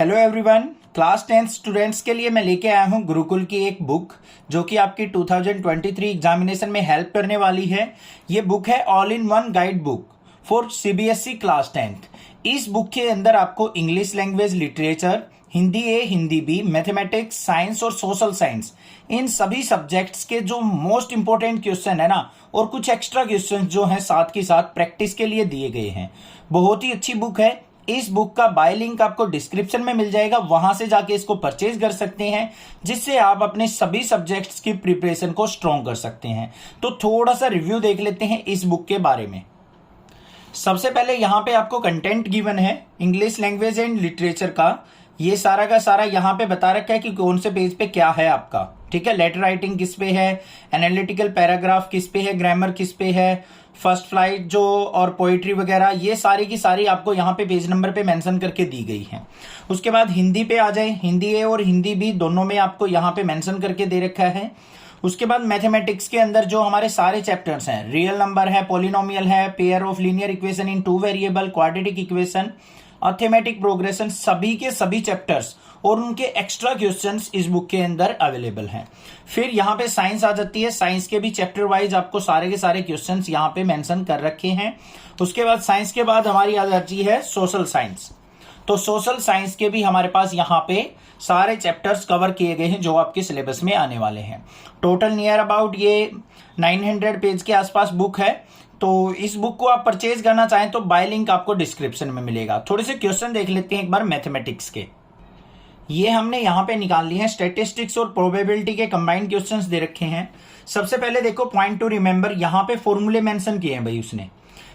Hello everyone, class 10 students के लिए मैं लेके आया हूं गुरुकुल की एक बुक जो कि आपकी 2023 एग्जामिनेशन में हेल्प करने वाली है। ये बुक है all in one guide book for CBSE class 10। इस बुक के अंदर आपको इंग्लिश लैंग्वेज, लिटरेचर, हिंदी ए, हिंदी बी, मैथमेटिक्स, साइंस और सोशल साइंस, इन सभी सब्जेक्ट्स के जो मोस्ट इंपोर्टेंट क्वेश्चन है ना, और कुछ एक्स्ट्रा क्वेश्चन जो हैं साथ के साथ प्रैक्टिस के लिए दिए गए हैं। बहुत ही अच्छी बुक है। इस बुक का बाय लिंक आपको डिस्क्रिप्शन में मिल जाएगा, वहां से जाके इसको परचेज कर सकते हैं, जिससे आप अपने सभी सब्जेक्ट्स की प्रिपरेशन को स्ट्रॉन्ग कर सकते हैं। तो थोड़ा सा रिव्यू देख लेते हैं इस बुक के बारे में। सबसे पहले यहाँ पे आपको कंटेंट गिवन है इंग्लिश लैंग्वेज एंड लिटरेचर का। ये सारा का सारा यहाँ पे बता रखा है कि कौन से पेज पे क्या है आपका, ठीक है। लेटर राइटिंग किस पे है, एनालिटिकल पैराग्राफ किस पे है, ग्रामर किस पे है, फर्स्ट फ्लाइट जो और पोइट्री वगैरह, ये सारी की सारी आपको यहाँ पे पेज नंबर पे मेंशन करके दी गई है। उसके बाद हिंदी पे आ जाए, हिंदी ए और हिंदी बी दोनों में आपको यहाँ पे मेंशन करके दे रखा है। उसके बाद मैथमेटिक्स के अंदर जो हमारे सारे चैप्टर्स हैं, रियल नंबर है, पॉलिनोमियल है, pair of linear equation in two variable, quadratic equation, arithmetic progression, सभी के सभी चैप्टर्स और उनके एक्स्ट्रा क्वेश्चंस इस बुक के अंदर अवेलेबल हैं। फिर यहाँ पे साइंस आ जाती है। साइंस के भी चैप्टर वाइज आपको सारे के सारे क्वेश्चंस यहाँ पे मेंशन कर रखे हैं। उसके बाद साइंस के बाद हमारी आ जाती है सोशल साइंस। तो सोशल साइंस के भी हमारे पास यहाँ पे सारे चैप्टर्स कवर किए गए हैं जो आपके सिलेबस में आने वाले हैं। टोटल नियर अबाउट ये 900 पेज के आसपास बुक है। तो इस बुक को आप परचेज करना चाहें तो बाय लिंक आपको डिस्क्रिप्शन में मिलेगा। थोड़े से क्वेश्चन देख लेते हैं एक बार मैथमेटिक्स के। ये हमने यहाँ पे निकाल लिए हैं, स्टैटिस्टिक्स और प्रोबेबिलिटी के कंबाइंड क्वेश्चंस दे रखे हैं। सबसे पहले देखो पॉइंट टू रिमेंबर, यहाँ पे फॉर्मूले मेंशन किए हैं भाई उसने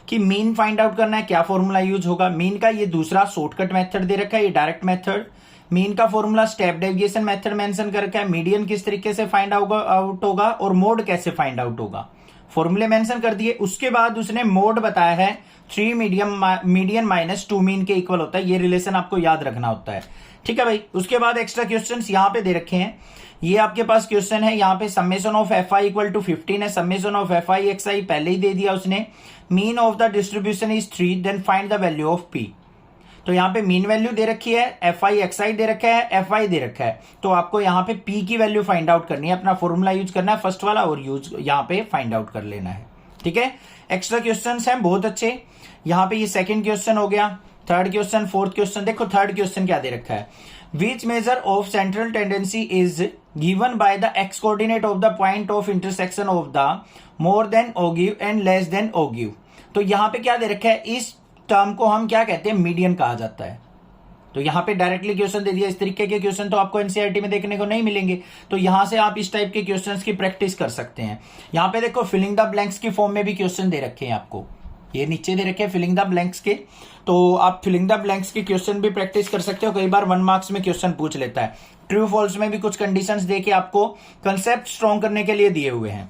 कि मीन फाइंड आउट करना है, क्या फॉर्मूला यूज होगा। मीन का ये दूसरा शॉर्टकट मेथड दे रखा है, ये डायरेक्ट मेथड। मीन का formula step deviation method mention कर रखा है। मीडियन किस तरीके से फाइंड आउट होगा और मोड कैसे फाइंड आउट होगा, फॉर्मूले मेंशन कर दिए। उसके बाद उसने मोड बताया है 3 मीडियन माइनस 2 मीन के इक्वल होता है। ये रिलेशन आपको याद रखना होता है, ठीक है भाई। उसके बाद एक्स्ट्रा क्वेश्चंस यहाँ पे दे रखे हैं। ये आपके पास क्वेश्चन है, यहाँ पे summation of F I equal to 15 है। Summation of F I X I पहले ही दे दिया उसने। Mean of the distribution is 3, then find the value of P. तो यहाँ पे मीन वैल्यू दे रखी है, एफ आई एक्स आई दे रखा है, एफ आई दे रखा है। तो आपको यहाँ पे पी की वैल्यू फाइंड आउट करनी है, अपना फॉर्मूला यूज करना है फर्स्ट वाला और यूज यहाँ पे फाइंड आउट कर लेना है, ठीक है। एक्स्ट्रा क्वेश्चन हैं बहुत अच्छे। यहाँ पे ये सेकंड क्वेश्चन हो गया, थर्ड क्वेश्चन, फोर्थ क्वेश्चन। देखो थर्ड क्वेश्चन क्या दे रखा है, which measure of central tendency is given by the X coordinate of the point of intersection of the more than ogive and less than ogive. तो यहाँ पे क्या दे रखा है, इस टर्म को हम क्या कहते हैं, मीडियन कहा जाता है। तो यहाँ पे डायरेक्टली क्वेश्चन दे दिया। इस तरीके के क्वेश्चन तो आपको एनसीईआरटी में देखने को नहीं मिलेंगे, तो यहां से आप इस टाइप के क्वेश्चंस की प्रैक्टिस कर सकते हैं। यहाँ पे देखो फिलिंग द ब्लैंक्स की फॉर्म में भी क्वेश्चन दे रखे हैं आपको, ये नीचे दे रखे हैं फिलिंग द ब्लैंक्स के। तो आप फिलिंग द ब्लैंक्स के क्वेश्चन भी प्रैक्टिस कर सकते हो। कई बार 1 मार्क्स में क्वेश्चन पूछ लेता है। ट्रू फॉल्स में भी कुछ कंडीशंस दे के आपको कंसेप्ट स्ट्रॉन्ग करने के लिए दिए हुए हैं।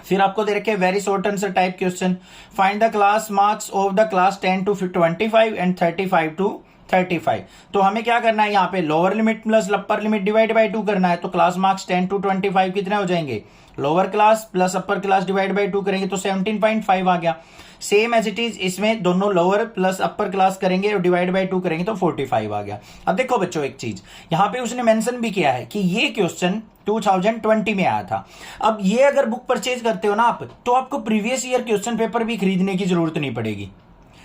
फिर आपको दे रखे very short answer type question, find the class marks of the class 10 to 25 and 35 to 35। तो हमें क्या करना है, यहाँ पे lower limit plus upper limit divide by 2 करना है। तो क्लास मार्क्स 10 to 25 कितने हो जाएंगे, lower class plus upper class divide by 2 करेंगे तो 17.5 आ गया। सेम एज इट इज इसमें दोनों लोअर प्लस अपर क्लास करेंगे और डिवाइड बाय 2 करेंगे तो 45 आ गया। अब देखो बच्चों एक चीज यहाँ पे उसने मेंशन भी किया है कि ये क्वेश्चन 2020 में आया था। अब ये अगर बुक परचेज करते हो ना आप, तो आपको प्रीवियस ईयर क्वेश्चन पेपर भी खरीदने की जरूरत नहीं पड़ेगी।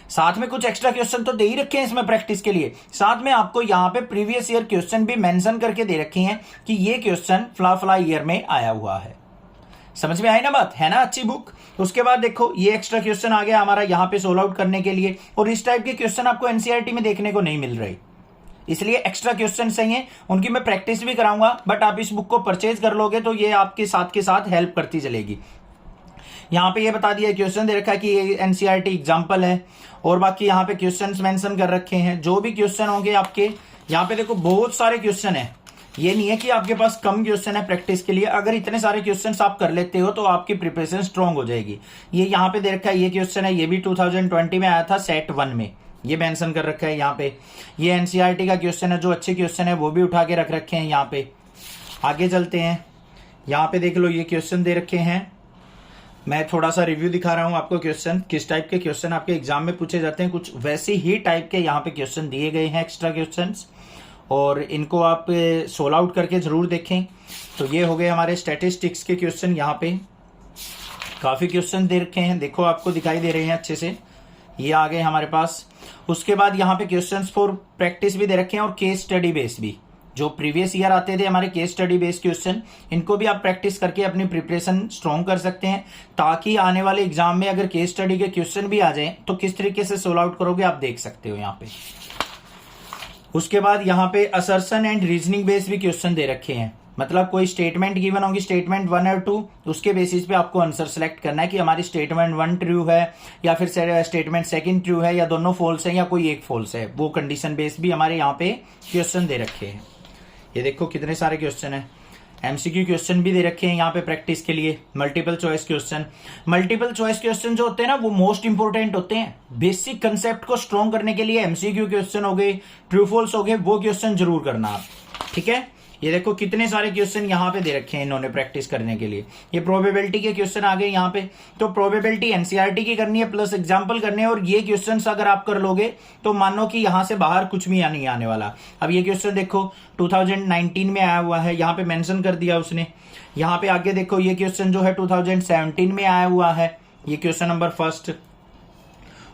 साथ में कुछ एक्स्ट्रा क्वेश्चन तो दे ही रखे हैं इसमें प्रैक्टिस के लिए, साथ में आपको यहाँ पे प्रीवियस ईयर क्वेश्चन भी मेंशन करके दे रखे हैं कि ये क्वेश्चन फला ईयर में आया हुआ है। समझ में आई ना बात, है ना अच्छी बुक। उसके बाद देखो ये एक्स्ट्रा क्वेश्चन आ गया हमारा यहाँ पे सोल्व आउट करने के लिए, और इस टाइप के क्वेश्चन आपको एनसीईआरटी में देखने को नहीं मिल रहे, इसलिए एक्स्ट्रा क्वेश्चन सही हैं, उनकी मैं प्रैक्टिस भी कराऊंगा। बट आप इस बुक को परचेज कर लोगे तो ये आपके साथ के साथ हेल्प करती चलेगी। यहाँ पे ये बता दिया, क्वेश्चन दे रखा है कि ये एनसीईआरटी एग्जाम्पल है, और बाकी यहाँ पे क्वेश्चंस मेंशन कर रखे हैं। जो भी क्वेश्चन होंगे आपके यहाँ पे देखो बहुत सारे क्वेश्चन है, ये नहीं है कि आपके पास कम क्वेश्चन है प्रैक्टिस के लिए। अगर इतने सारे क्वेश्चंस आप कर लेते हो तो आपकी प्रिपरेशन स्ट्रांग हो जाएगी। ये यहाँ पे दे रखा है, ये क्वेश्चन है, ये भी 2020 में आया था सेट 1 में, ये मेंशन कर रखा है यहाँ पे। ये एनसीईआरटी का क्वेश्चन है, जो अच्छे क्वेश्चन है वो भी उठा के रख रखे हैं यहाँ पे। आगे चलते हैं, यहाँ पे देख लो ये क्वेश्चन दे रखे हैं। मैं थोड़ा सा रिव्यू दिखा रहा हूं आपको, क्वेश्चन किस टाइप के क्वेश्चन आपके एग्जाम में पूछे जाते हैं, कुछ वैसे ही टाइप के यहाँ पे क्वेश्चन दिए गए हैं, एक्स्ट्रा क्वेश्चंस। और इनको आप सोल्व आउट करके जरूर देखें। तो ये हो गए हमारे स्टैटिस्टिक्स के क्वेश्चन। यहाँ पे काफी क्वेश्चन दे रखे हैं, देखो आपको दिखाई दे रहे हैं अच्छे से, ये आ गए हमारे पास। उसके बाद यहाँ पे क्वेश्चंस फॉर प्रैक्टिस भी दे रखे हैं और केस स्टडी बेस भी, जो प्रीवियस ईयर आते थे हमारे केस स्टडी बेस क्वेश्चन, इनको भी आप प्रैक्टिस करके अपनी प्रिपरेशन स्ट्रॉन्ग कर सकते हैं, ताकि आने वाले एग्जाम में अगर केस स्टडी के क्वेश्चन भी आ जाएं तो किस तरीके से सोल्व आउट करोगे आप देख सकते हो यहाँ पे। उसके बाद यहाँ पे असर्शन एंड रीजनिंग बेस भी क्वेश्चन दे रखे हैं, मतलब कोई स्टेटमेंट गिवन होगी, स्टेटमेंट 1 और 2, उसके बेसिस पे आपको आंसर सेलेक्ट करना है कि हमारी स्टेटमेंट 1 ट्रू है या फिर स्टेटमेंट 2 ट्रू है या दोनों फॉल्स है या कोई एक फॉल्स है। वो कंडीशन बेस भी हमारे यहाँ पे क्वेश्चन दे रखे हैं। ये देखो कितने सारे क्वेश्चन है, एमसीक्यू क्वेश्चन भी दे रखे हैं यहाँ पे प्रैक्टिस के लिए, multiple choice question. Multiple choice question जो होते हैं ना वो मोस्ट इंपोर्टेंट होते हैं, बेसिक कंसेप्ट को स्ट्रॉन्ग करने के लिए एमसीक्यू क्वेश्चन हो गए, ट्रू फॉल्स हो गए, वो क्वेश्चन जरूर करना आप, ठीक है। ये देखो कितने सारे क्वेश्चन यहाँ पे दे रखे हैं इन्होंने प्रैक्टिस करने के लिए। ये प्रोबेबिलिटी के क्वेश्चन आ गए यहाँ पे, तो प्रोबेबिलिटी एनसीईआरटी की करनी है प्लस एग्जांपल करने हैं, और ये क्वेश्चंस अगर आप कर लोगे तो मानो कि यहाँ से बाहर कुछ भी नहीं आने वाला। अब ये क्वेश्चन देखो 2019 में आया हुआ है, यहाँ पे मेंशन कर दिया उसने। यहाँ पे आगे देखो ये क्वेश्चन जो है 2017 में आया हुआ है, ये क्वेश्चन नंबर 1।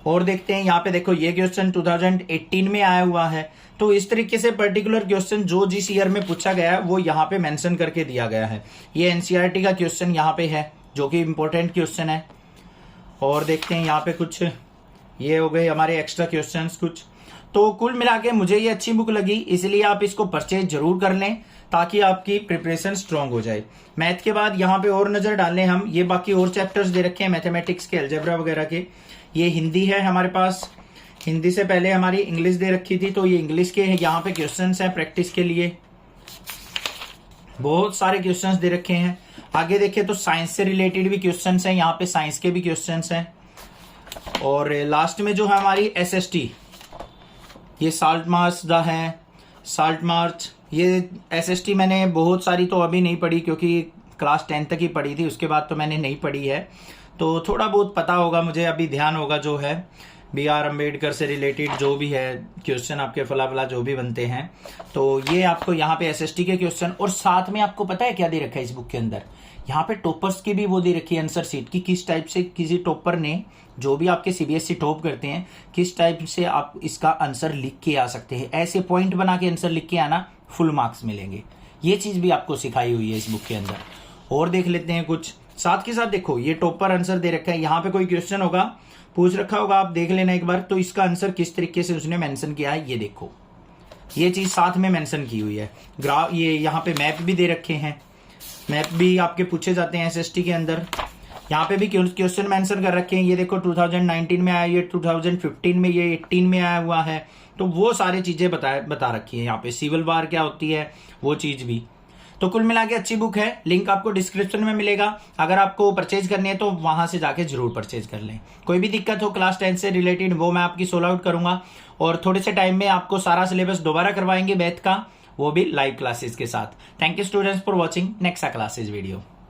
और देखते हैं यहाँ पे देखो ये क्वेश्चन 2018 में आया हुआ है। तो इस तरीके से पर्टिकुलर क्वेश्चन जो जिस ईयर में पूछा गया है वो यहाँ पे मेंशन करके दिया गया है। ये एनसीईआरटी का क्वेश्चन यहाँ पे है जो कि इंपॉर्टेंट क्वेश्चन है। और देखते हैं यहाँ पे कुछ, ये हो गए हमारे एक्स्ट्रा क्वेश्चंस कुछ। तो कुल मिला के मुझे ये अच्छी बुक लगी, इसलिए आप इसको परचेज जरूर कर लें ताकि आपकी प्रिपरेशन स्ट्रांग हो जाए। मैथ के बाद यहाँ पे और नजर डालें हम, ये बाकी और चैप्टर्स दे रखे हैं मैथमेटिक्स के, अलजेब्रा वगैरह के। ये हिंदी है हमारे पास, हिंदी से पहले हमारी इंग्लिश दे रखी थी, तो ये इंग्लिश के यहाँ पे क्वेश्चंस हैं प्रैक्टिस के लिए, बहुत सारे क्वेश्चंस दे रखे हैं। आगे देखें तो साइंस से रिलेटेड भी क्वेश्चंस हैं, यहाँ पे साइंस के भी क्वेश्चंस हैं। और लास्ट में जो है हमारी एसएसटी, ये साल्ट मार्च दा है, साल्ट मार्च, ये एसएसटी मैंने बहुत सारी तो अभी नहीं पढ़ी क्योंकि क्लास 10 तक ही पढ़ी थी, उसके बाद तो मैंने नहीं पढ़ी है, तो थोड़ा बहुत पता होगा मुझे, अभी ध्यान होगा जो है BR अम्बेडकर से रिलेटेड जो भी है क्वेश्चन आपके फला जो भी बनते हैं। तो ये आपको यहाँ पे एसएसटी के क्वेश्चन, और साथ में आपको पता है क्या दे रखा है इस बुक के अंदर, यहाँ पे टॉपर्स की भी वो दे रखी है आंसर सीट की, किस टाइप से किसी टॉपर ने, जो भी आपके सीबीएसई टॉप करते हैं, किस टाइप से आप इसका आंसर लिख के आ सकते हैं, ऐसे पॉइंट बना के आंसर लिख के आना, फुल मार्क्स मिलेंगे। ये चीज भी आपको सिखाई हुई है इस बुक के अंदर। और देख लेते हैं कुछ साथ के साथ, देखो ये टॉपर आंसर दे रखा है, यहाँ पे कोई क्वेश्चन होगा पूछ रखा होगा, आप देख लेना एक बार, तो इसका आंसर किस तरीके से उसने मेंशन किया है, ये देखो ये चीज साथ में मेंशन की हुई है। ग्राफ, ये यहाँ पे मैप भी दे रखे हैं, मैप भी आपके पूछे जाते हैं एसएसटी के अंदर। यहाँ पे भी क्वेश्चन मेंशन कर रखे हैं, ये देखो 2019 में आया, ये 2015 में, ये 18 में आया हुआ है, तो वो सारी चीजें बता रखी है यहाँ पे। सिविल वार क्या होती है वो चीज भी। तो कुल मिला के अच्छी बुक है, लिंक आपको डिस्क्रिप्शन में मिलेगा, अगर आपको परचेज करनी है तो वहां से जाके जरूर परचेज कर लें। कोई भी दिक्कत हो क्लास 10 से रिलेटेड वो मैं आपकी सोल्व आउट करूंगा, और थोड़े से टाइम में आपको सारा सिलेबस दोबारा करवाएंगे मैथ का, वो भी लाइव क्लासेस के साथ। Thank you students for watching next classes video.